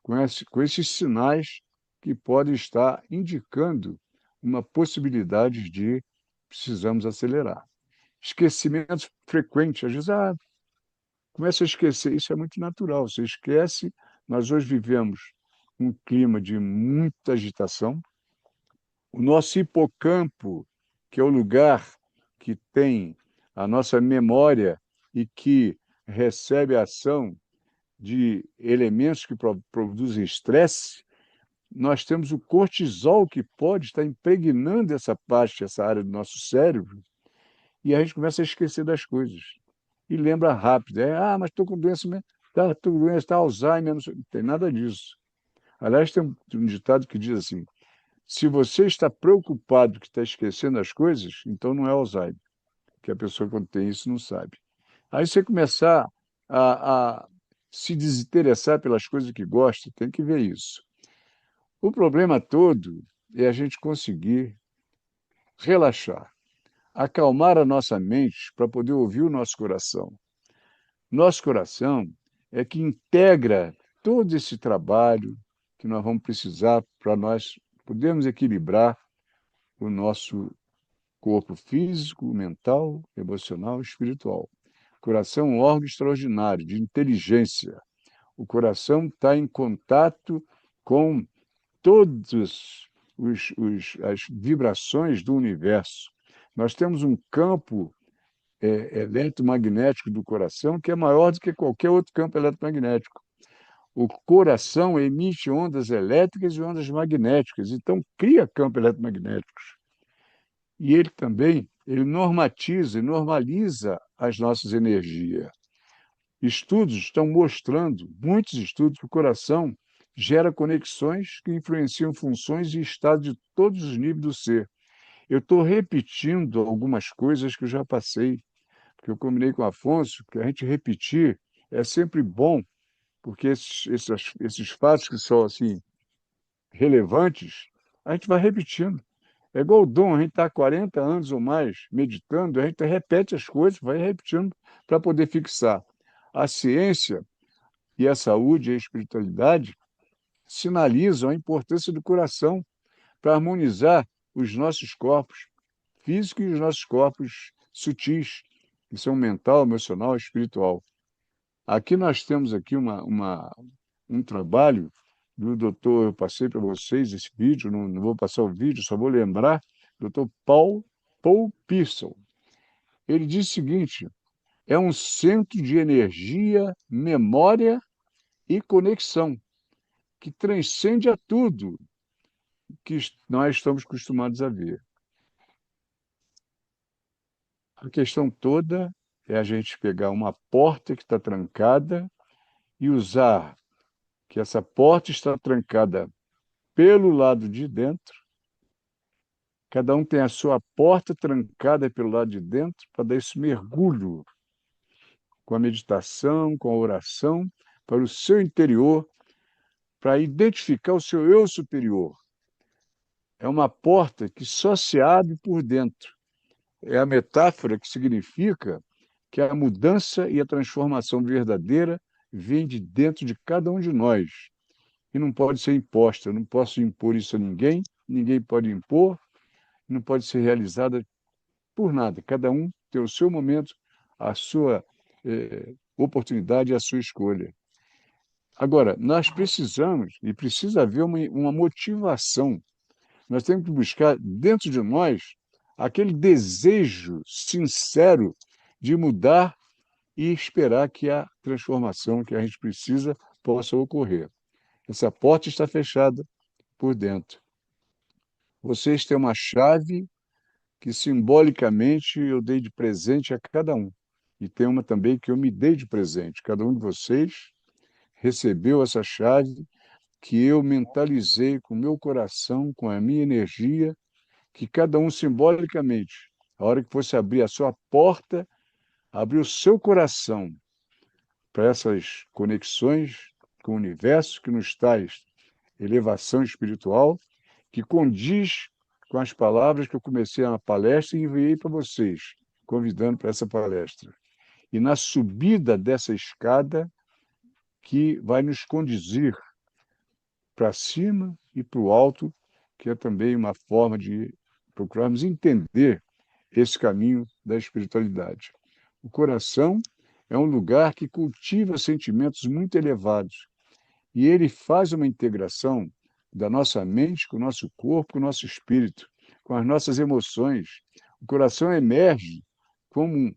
com esses sinais que podem estar indicando uma possibilidade de precisamos acelerar. Esquecimentos frequentes, às vezes, começa a esquecer, isso é muito natural, você esquece, nós hoje vivemos um clima de muita agitação, o nosso hipocampo, que é o lugar que tem a nossa memória e que recebe a ação de elementos que produzem estresse, nós temos o cortisol que pode estar impregnando essa parte, essa área do nosso cérebro, e a gente começa a esquecer das coisas. E lembra rápido, mas estou com doença, estou com doença, tá Alzheimer, não tem nada disso. Aliás, tem um ditado que diz assim, se você está preocupado que está esquecendo as coisas, então não é Alzheimer, que a pessoa quando tem isso não sabe. Aí você começar a se desinteressar pelas coisas que gosta, tem que ver isso. O problema todo é a gente conseguir relaxar, acalmar a nossa mente para poder ouvir o nosso coração. Nosso coração é que integra todo esse trabalho que nós vamos precisar para nós podermos equilibrar o nosso corpo físico, mental, emocional e espiritual. O coração é um órgão extraordinário de inteligência. O coração está em contato com todas as vibrações do universo. Nós temos um campo eletromagnético do coração que é maior do que qualquer outro campo eletromagnético. O coração emite ondas elétricas e ondas magnéticas, então cria campos eletromagnéticos. E ele também, ele normatiza e normaliza as nossas energias. Estudos estão mostrando, muitos estudos, que o coração gera conexões que influenciam funções e estados de todos os níveis do ser. Eu estou repetindo algumas coisas que eu já passei, porque eu combinei com o Afonso que a gente repetir é sempre bom, porque esses fatos que são assim relevantes, a gente vai repetindo. É igual o dom, a gente está há 40 anos ou mais meditando, a gente repete as coisas, vai repetindo para poder fixar. A ciência e a saúde e a espiritualidade sinalizam a importância do coração para harmonizar os nossos corpos físicos e os nossos corpos sutis, que são mental, emocional e espiritual. Aqui nós temos aqui um trabalho do doutor, eu passei para vocês esse vídeo, não vou passar o vídeo, só vou lembrar, doutor Paul Pearson. Ele diz o seguinte, é um centro de energia, memória e conexão, que transcende a tudo que nós estamos acostumados a ver. A questão toda é a gente pegar uma porta que está trancada e usar que essa porta está trancada pelo lado de dentro, cada um tem a sua porta trancada pelo lado de dentro para dar esse mergulho com a meditação, com a oração, para o seu interior, para identificar o seu eu superior. É uma porta que só se abre por dentro. É a metáfora que significa que a mudança e a transformação verdadeira vem de dentro de cada um de nós e não pode ser imposta. Eu não posso impor isso a ninguém, ninguém pode impor, não pode ser realizada por nada. Cada um tem o seu momento, a sua oportunidade e a sua escolha. Agora, nós precisamos, e precisa haver uma motivação. Nós temos que buscar dentro de nós aquele desejo sincero de mudar e esperar que a transformação que a gente precisa possa ocorrer. Essa porta está fechada por dentro. Vocês têm uma chave que simbolicamente eu dei de presente a cada um. e tem uma também que eu me dei de presente. Cada um de vocês recebeu essa chave que eu mentalizei com o meu coração, com a minha energia, que cada um simbolicamente, a hora que fosse abrir a sua porta, abrir o seu coração para essas conexões com o universo que nos traz elevação espiritual, que condiz com as palavras que eu comecei na palestra e enviei para vocês, convidando para essa palestra. E na subida dessa escada, que vai nos conduzir para cima e para o alto, que é também uma forma de procurarmos entender esse caminho da espiritualidade. O coração é um lugar que cultiva sentimentos muito elevados e ele faz uma integração da nossa mente com o nosso corpo, com o nosso espírito, com as nossas emoções. O coração emerge como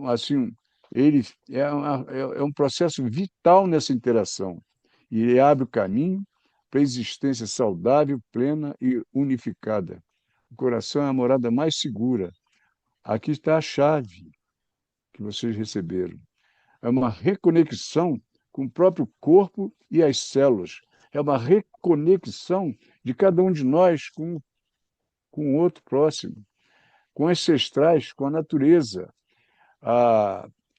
assim, ele é um processo vital nessa interação e ele abre o caminho para a existência saudável, plena e unificada. O coração é a morada mais segura. Aqui está a chave que vocês receberam. É uma reconexão com o próprio corpo e as células. É uma reconexão de cada um de nós com o outro próximo, com ancestrais, com a natureza.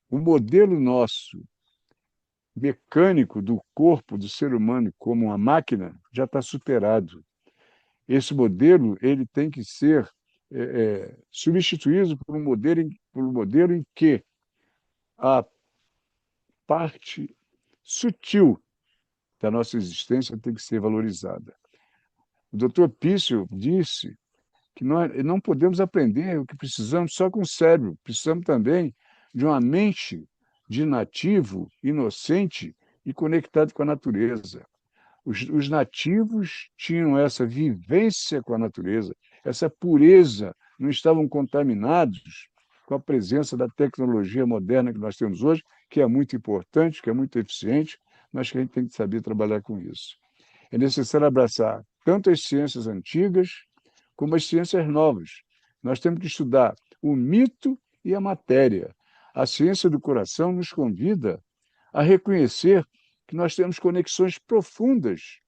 O modelo nosso mecânico do corpo do ser humano como uma máquina já está superado. Esse modelo ele tem que ser substituído por um modelo em que a parte sutil da nossa existência tem que ser valorizada. O Dr. Pício disse que nós não podemos aprender o que precisamos só com o cérebro, precisamos também de uma mente de nativo, inocente e conectado com a natureza. Os nativos tinham essa vivência com a natureza, essa pureza, não estavam contaminados com a presença da tecnologia moderna que nós temos hoje, que é muito importante, que é muito eficiente, mas que a gente tem que saber trabalhar com isso. É necessário abraçar tanto as ciências antigas como as ciências novas. Nós temos que estudar o mito e a matéria. A ciência do coração nos convida a reconhecer que nós temos conexões profundas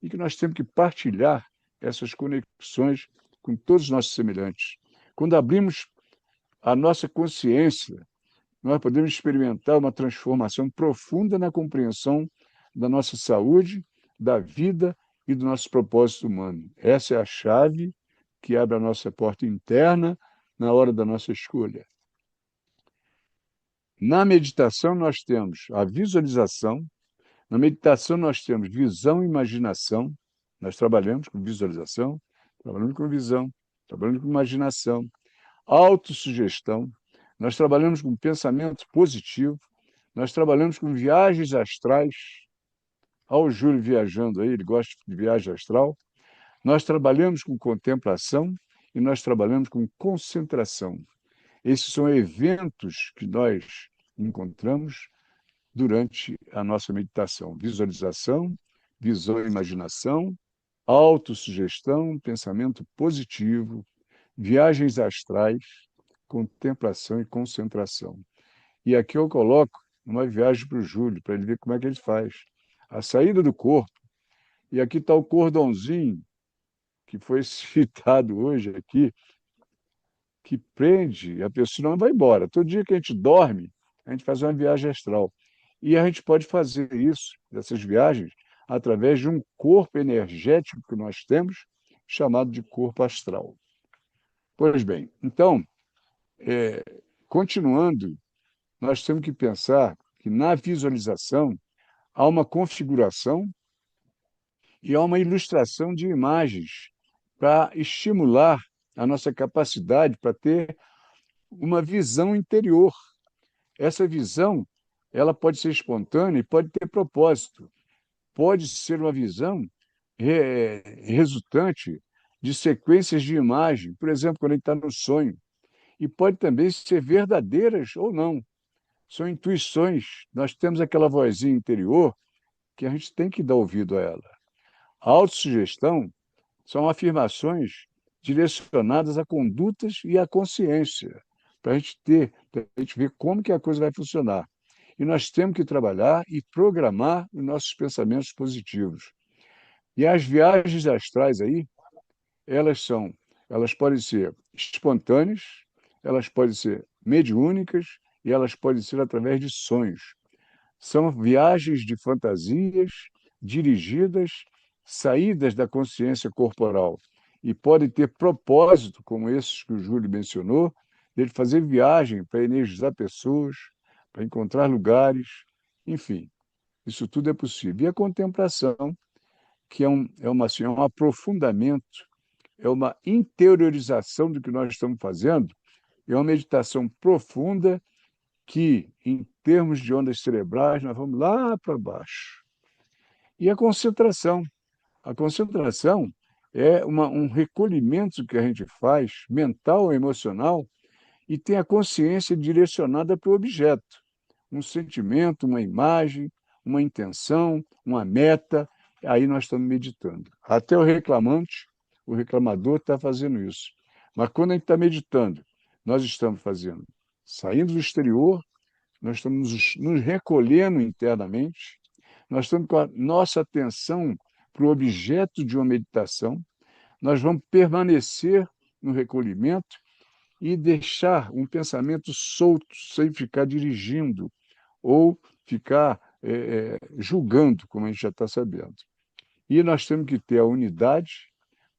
e que nós temos que partilhar essas conexões com todos os nossos semelhantes. Quando abrimos a nossa consciência, nós podemos experimentar uma transformação profunda na compreensão da nossa saúde, da vida e do nosso propósito humano. Essa é a chave que abre a nossa porta interna na hora da nossa escolha. Na meditação, nós temos a visualização. Na meditação, nós temos visão e imaginação. Nós trabalhamos com visualização, trabalhamos com visão, trabalhamos com imaginação, autossugestão. Nós trabalhamos com pensamento positivo. Nós trabalhamos com viagens astrais. Olha o Júlio viajando aí, ele gosta de viagem astral. Nós trabalhamos com contemplação e nós trabalhamos com concentração. Esses são eventos que nós encontramos durante a nossa meditação. Visualização, visão e imaginação, autossugestão, pensamento positivo, viagens astrais, contemplação e concentração. E aqui eu coloco uma viagem para o Júlio, para ele ver como é que ele faz. A saída do corpo. E aqui está o cordãozinho, que foi citado hoje aqui, que prende, a pessoa não vai embora. Todo dia que a gente dorme, a gente faz uma viagem astral. E a gente pode fazer isso, essas viagens, através de um corpo energético que nós temos, chamado de corpo astral. Pois bem, então, continuando, nós temos que pensar que na visualização há uma configuração e há uma ilustração de imagens para estimular a nossa capacidade para ter uma visão interior. Essa visão, ela pode ser espontânea e pode ter propósito. Pode ser uma visão resultante de sequências de imagem, por exemplo, quando a gente está no sonho. E pode também ser verdadeiras ou não. São intuições. Nós temos aquela vozinha interior que a gente tem que dar ouvido a ela. A autossugestão são afirmações direcionadas a condutas e à consciência. para a gente ver como que a coisa vai funcionar. E nós temos que trabalhar e programar os nossos pensamentos positivos. E as viagens astrais aí, elas são, elas podem ser espontâneas, elas podem ser mediúnicas e elas podem ser através de sonhos. São viagens de fantasias dirigidas, saídas da consciência corporal. E podem ter propósito, como esses que o Júlio mencionou, de fazer viagem para energizar pessoas, para encontrar lugares, enfim, isso tudo é possível. E a contemplação, que é um aprofundamento, é uma interiorização do que nós estamos fazendo, é uma meditação profunda que, em termos de ondas cerebrais, nós vamos lá para baixo. E a concentração. A concentração é um recolhimento que a gente faz, mental ou emocional, e tem a consciência direcionada para o objeto. Um sentimento, uma imagem, uma intenção, uma meta, aí nós estamos meditando. Até o reclamador está fazendo isso. Mas quando a gente está meditando, nós estamos fazendo, saindo do exterior, nós estamos nos recolhendo internamente, nós estamos com a nossa atenção para o objeto de uma meditação, nós vamos permanecer no recolhimento e deixar um pensamento solto, sem ficar dirigindo ou ficar julgando, como a gente já está sabendo. E nós temos que ter a unidade,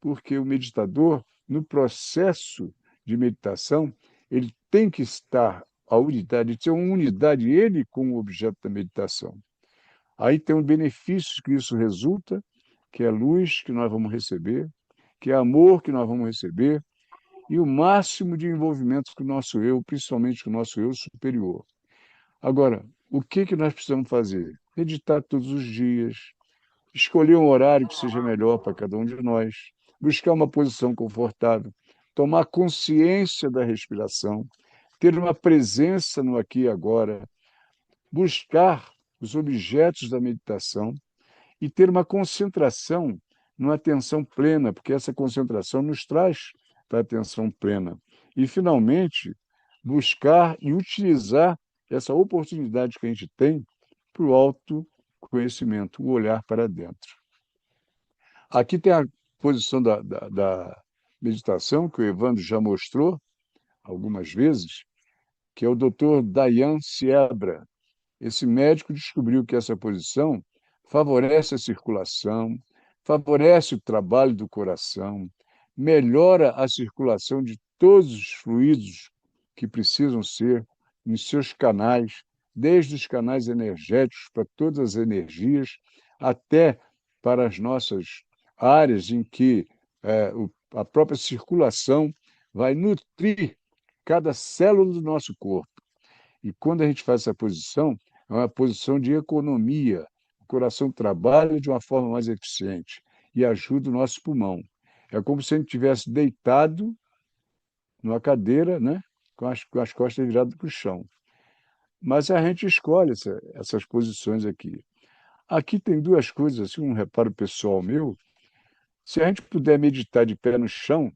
porque o meditador, no processo de meditação, ele tem que estar a unidade, ter uma unidade ele com o objeto da meditação. Aí tem um benefício que isso resulta, que é luz que nós vamos receber, que é amor que nós vamos receber, e o máximo de envolvimento com o nosso eu, principalmente com o nosso eu superior. Agora, o que que nós precisamos fazer? Meditar todos os dias, escolher um horário que seja melhor para cada um de nós, buscar uma posição confortável, tomar consciência da respiração, ter uma presença no aqui e agora, buscar os objetos da meditação e ter uma concentração numa atenção plena, porque essa concentração nos traz para a atenção plena. E, finalmente, buscar e utilizar essa oportunidade que a gente tem para o autoconhecimento, o olhar para dentro. Aqui tem a posição da meditação, que o Evandro já mostrou algumas vezes, que é o Dr. Dayan Siebra. Esse médico descobriu que essa posição favorece a circulação, favorece o trabalho do coração, melhora a circulação de todos os fluidos que precisam ser nos seus canais, desde os canais energéticos para todas as energias, até para as nossas áreas em que a própria circulação vai nutrir cada célula do nosso corpo. E quando a gente faz essa posição, é uma posição de economia. O coração trabalha de uma forma mais eficiente e ajuda o nosso pulmão. É como se a gente estivesse deitado numa cadeira, né, com as costas viradas para o chão. Mas a gente escolhe essas posições aqui. Aqui tem duas coisas, assim, um reparo pessoal meu. Se a gente puder meditar de pé no chão,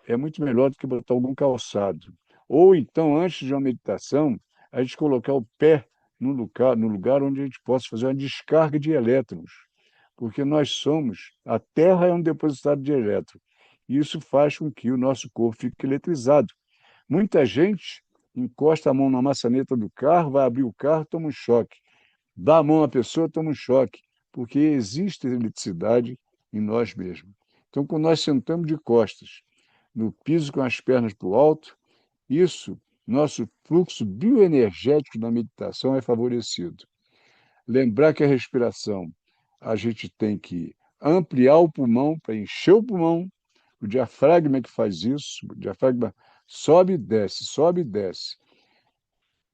é muito melhor do que botar algum calçado. Ou então, antes de uma meditação, a gente colocar o pé no lugar onde a gente possa fazer uma descarga de elétrons, porque a Terra é um depositário de elétrons. E isso faz com que o nosso corpo fique eletrizado. Muita gente encosta a mão na maçaneta do carro, vai abrir o carro, toma um choque. Dá a mão à pessoa, toma um choque, porque existe eletricidade em nós mesmos. Então, quando nós sentamos de costas no piso com as pernas para o alto, isso, nosso fluxo bioenergético na meditação é favorecido. Lembrar que a respiração, a gente tem que ampliar o pulmão para encher o pulmão, o diafragma que faz isso, o diafragma sobe e desce, sobe e desce.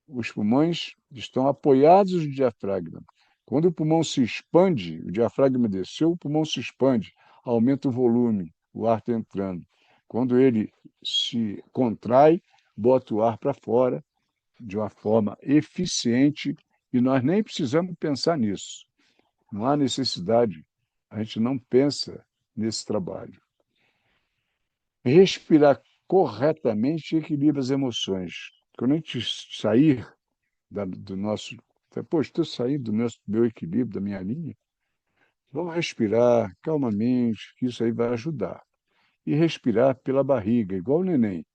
Os pulmões estão apoiados no diafragma. Quando o pulmão se expande, o diafragma desceu, o pulmão se expande, aumenta o volume, o ar está entrando. Quando ele se contrai, bota o ar para fora de uma forma eficiente e nós nem precisamos pensar nisso. Não há necessidade, a gente não pensa nesse trabalho. Respirar corretamente e equilibra as emoções. Quando a gente sair do nosso. Pô, estou saindo do meu equilíbrio, da minha linha. Vamos respirar calmamente, que isso aí vai ajudar. E respirar pela barriga, igual o neném,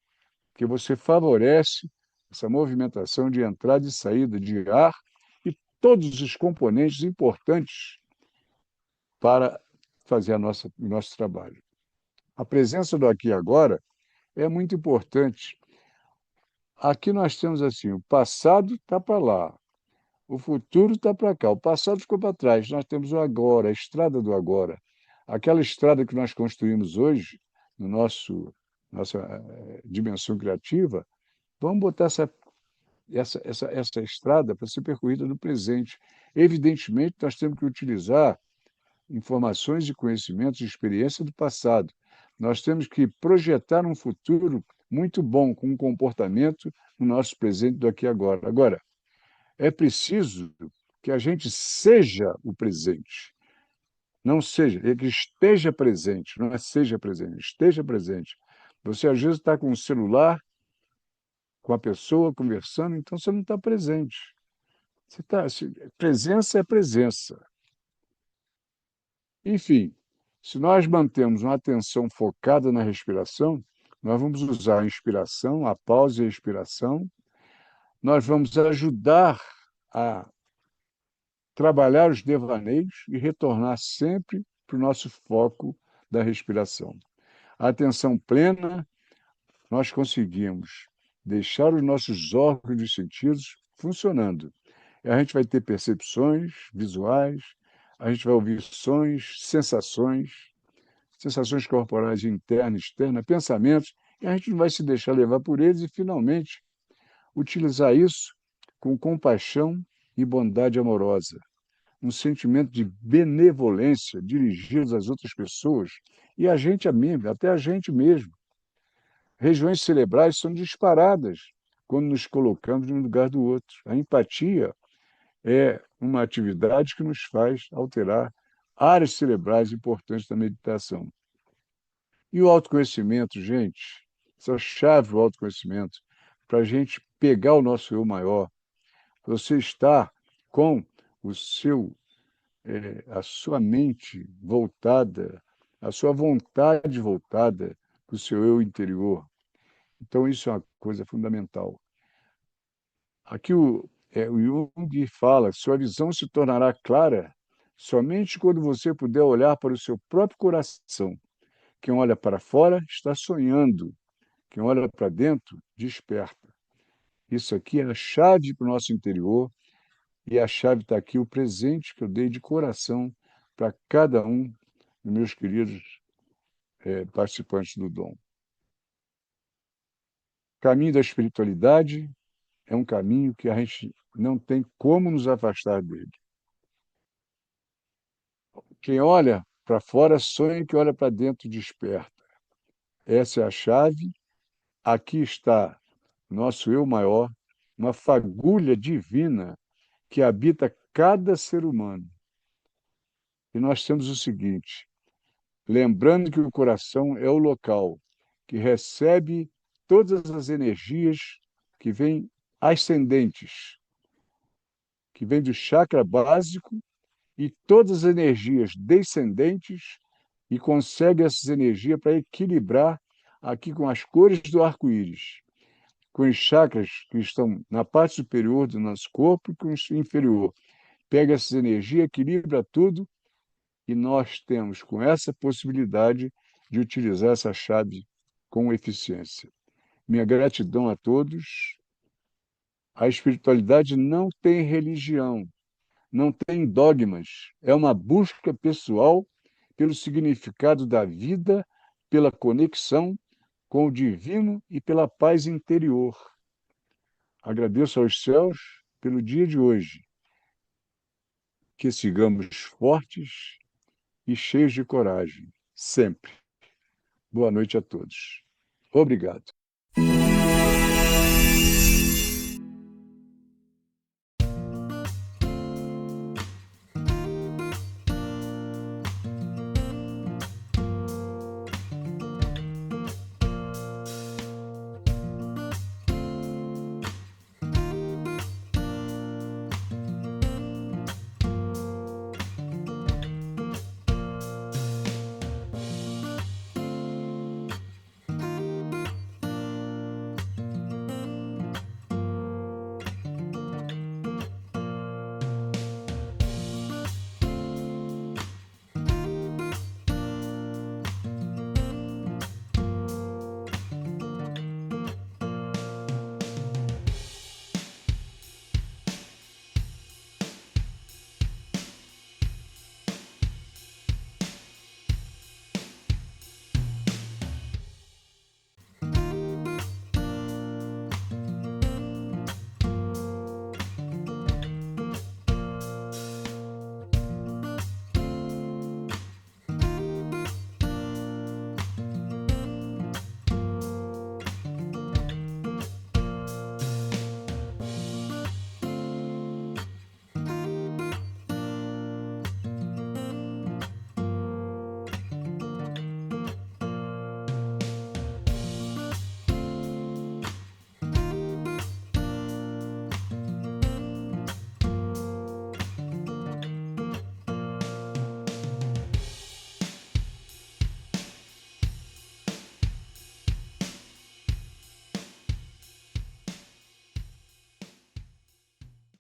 que você favorece essa movimentação de entrada e saída de ar e todos os componentes importantes para fazer o nosso trabalho. A presença do aqui e agora é muito importante. Aqui nós temos assim, o passado está para lá, o futuro está para cá, o passado ficou para trás, nós temos o agora, a estrada do agora. Aquela estrada que nós construímos hoje, no nossa dimensão criativa, vamos botar essa estrada para ser percorrida no presente. Evidentemente, nós temos que utilizar informações e conhecimentos e experiência do passado. Nós temos que projetar um futuro muito bom, com um comportamento no nosso presente do aqui e agora. Agora, é preciso que a gente seja o presente, não seja, é que esteja presente, não é seja presente, esteja presente. Você às vezes está com o celular, com a pessoa conversando, então você não está presente. Presença é presença. Enfim, se nós mantemos uma atenção focada na respiração, nós vamos usar a inspiração, a pausa e a expiração, nós vamos ajudar a trabalhar os devaneios e retornar sempre para o nosso foco da respiração. A atenção plena, nós conseguimos deixar os nossos órgãos de sentidos funcionando. E a gente vai ter percepções visuais, a gente vai ouvir sons, sensações corporais internas e externas, pensamentos, e a gente não vai se deixar levar por eles e, finalmente, utilizar isso com compaixão e bondade amorosa, um sentimento de benevolência dirigido às outras pessoas e a gente mesmo, até a gente mesmo. Regiões cerebrais são disparadas quando nos colocamos no lugar do outro. A empatia é uma atividade que nos faz alterar áreas cerebrais importantes da meditação. E o autoconhecimento, gente, essa chave do autoconhecimento, para a gente pegar o nosso eu maior, você está com o seu, a sua mente voltada, a sua vontade voltada para o seu eu interior. Então, isso é uma coisa fundamental. Aqui o Jung fala: sua visão se tornará clara somente quando você puder olhar para o seu próprio coração. Quem olha para fora está sonhando, quem olha para dentro desperta. Isso aqui é a chave para o nosso interior e a chave está aqui, o presente que eu dei de coração para cada um dos meus queridos participantes do Dom. O caminho da espiritualidade é um caminho que a gente não tem como nos afastar dele. Quem olha para fora sonha, que olha para dentro desperta. Essa é a chave. Aqui está nosso eu maior, uma fagulha divina que habita cada ser humano. E nós temos o seguinte, lembrando que o coração é o local que recebe todas as energias que vêm ascendentes, que vêm do chakra básico e todas as energias descendentes e consegue essas energias para equilibrar aqui com as cores do arco-íris, com os chakras que estão na parte superior do nosso corpo e com o inferior. Pega essas energias, equilibra tudo e nós temos com essa possibilidade de utilizar essa chave com eficiência. Minha gratidão a todos. A espiritualidade não tem religião, não tem dogmas, é uma busca pessoal pelo significado da vida, pela conexão com o divino e pela paz interior. Agradeço aos céus pelo dia de hoje, que sigamos fortes e cheios de coragem, sempre. Boa noite a todos. Obrigado.